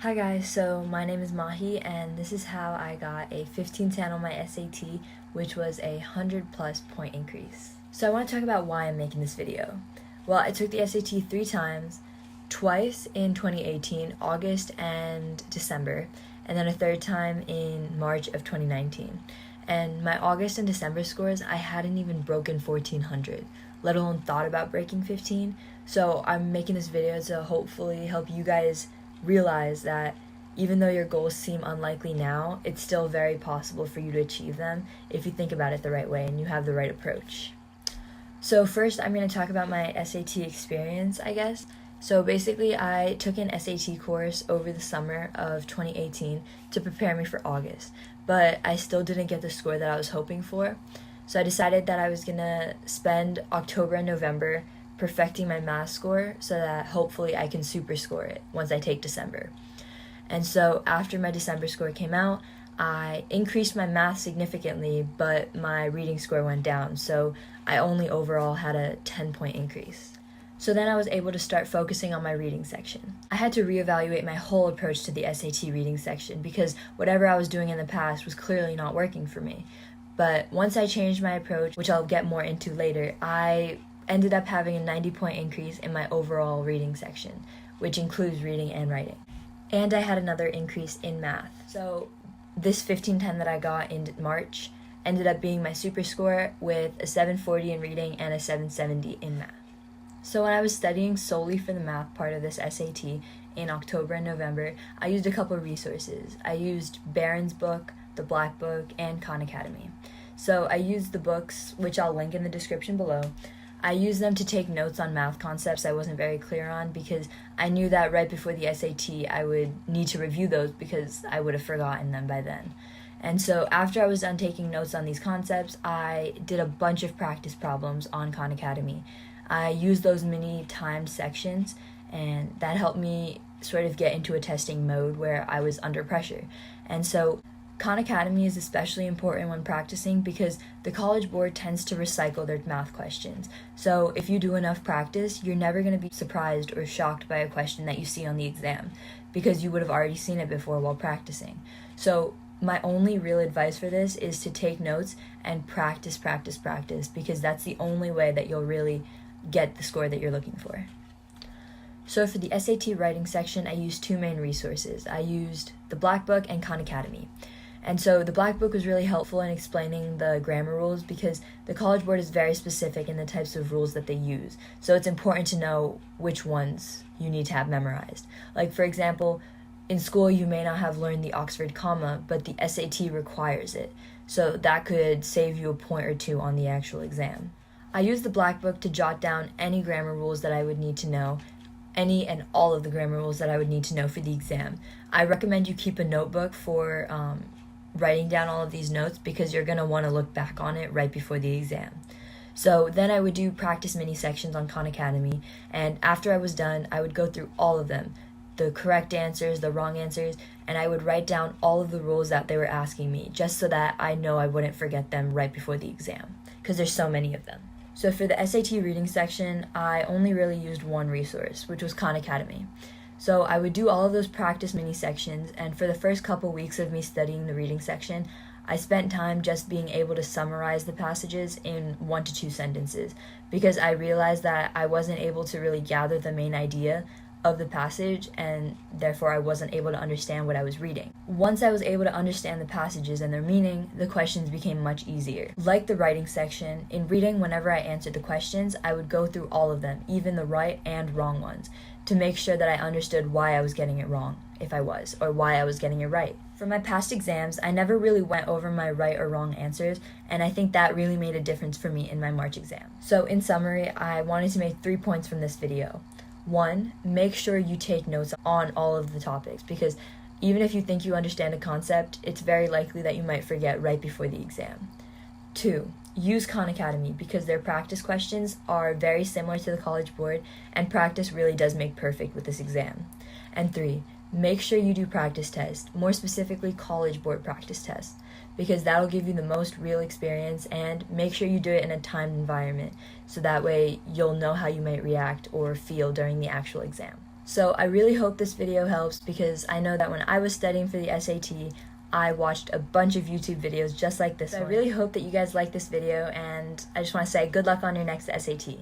Hi guys, so my name is Mahi and this is how I got a 1510 on my SAT, which was a 100+ point increase. So I want to talk about why I'm making this video. Well, I took the SAT 3 times, twice in 2018, August and December, and then a third time in March of 2019. And my August and December scores, I hadn't even broken 1400, let alone thought about breaking 15. So I'm making this video to hopefully help you guys realize that even though your goals seem unlikely now, it's still very possible for you to achieve them if you think about it the right way and you have the right approach. So first, I'm going to talk about my SAT experience, I guess. So basically, I took an SAT course over the summer of 2018 to prepare me for August, but I still didn't get the score that I was hoping for. So I decided that I was going to spend October and November perfecting my math score so that hopefully I can super score it once I take December. And so after my December score came out, I increased my math significantly, but my reading score went down, so I only overall had a 10-point increase. So then I was able to start focusing on my reading section. I had to reevaluate my whole approach to the SAT reading section because whatever I was doing in the past was clearly not working for me. But once I changed my approach, which I'll get more into later, I ended up having a 90-point increase in my overall reading section, which includes reading and writing. And I had another increase in math. So this 1510 that I got in March ended up being my super score with a 740 in reading and a 770 in math. So when I was studying solely for the math part of this SAT in October and November, I used a couple of resources. I used Barron's book, the Blackbook, and Khan Academy. So I used the books, which I'll link in the description below. I used them to take notes on math concepts I wasn't very clear on because I knew that right before the SAT I would need to review those because I would have forgotten them by then. And so after I was done taking notes on these concepts, I did a bunch of practice problems on Khan Academy. I used those mini timed sections, and that helped me sort of get into a testing mode where I was under pressure. And so Khan Academy is especially important when practicing because the College Board tends to recycle their math questions. So if you do enough practice, you're never going to be surprised or shocked by a question that you see on the exam because you would have already seen it before while practicing. So my only real advice for this is to take notes and practice because that's the only way that you'll really get the score that you're looking for. So for the SAT writing section, I used two main resources. I used the Blackbook and Khan Academy. And so the Blackbook was really helpful in explaining the grammar rules because the College Board is very specific in the types of rules that they use. So it's important to know which ones you need to have memorized. Like, for example, in school you may not have learned the Oxford comma, but the SAT requires it. So that could save you a point or two on the actual exam. I used the Blackbook to jot down any grammar rules that I would need to know, any and all of the grammar rules that I would need to know for the exam. I recommend you keep a notebook for writing down all of these notes because you're going to want to look back on it right before the exam. So then I would do practice mini sections on Khan Academy, and after I was done, I would go through all of them, the correct answers, the wrong answers, and I would write down all of the rules that they were asking me just so that I know I wouldn't forget them right before the exam because there's so many of them. So for the SAT reading section, I only really used one resource, which was Khan Academy. So I would do all of those practice mini sections, and for the first couple weeks of me studying the reading section, I spent time just being able to summarize the passages in 1 to 2 sentences because I realized that I wasn't able to really gather the main idea of the passage, and therefore I wasn't able to understand what I was reading. Once I was able to understand the passages and their meaning, the questions became much easier. Like the writing section, in reading, whenever I answered the questions, I would go through all of them, even the right and wrong ones, to make sure that I understood why I was getting it wrong, if I was, or why I was getting it right. For my past exams, I never really went over my right or wrong answers, and I think that really made a difference for me in my March exam. So in summary, I wanted to make 3 points from this video. 1, make sure you take notes on all of the topics because even if you think you understand a concept, it's very likely that you might forget right before the exam. 2, use Khan Academy because their practice questions are very similar to the College Board and practice really does make perfect with this exam. And 3, make sure you do practice tests, more specifically College Board practice tests, because that'll give you the most real experience, and make sure you do it in a timed environment so that way you'll know how you might react or feel during the actual exam. So I really hope this video helps, because I know that when I was studying for the SAT, I watched a bunch of YouTube videos just like this one. I really hope that you guys like this video, and I just want to say good luck on your next SAT.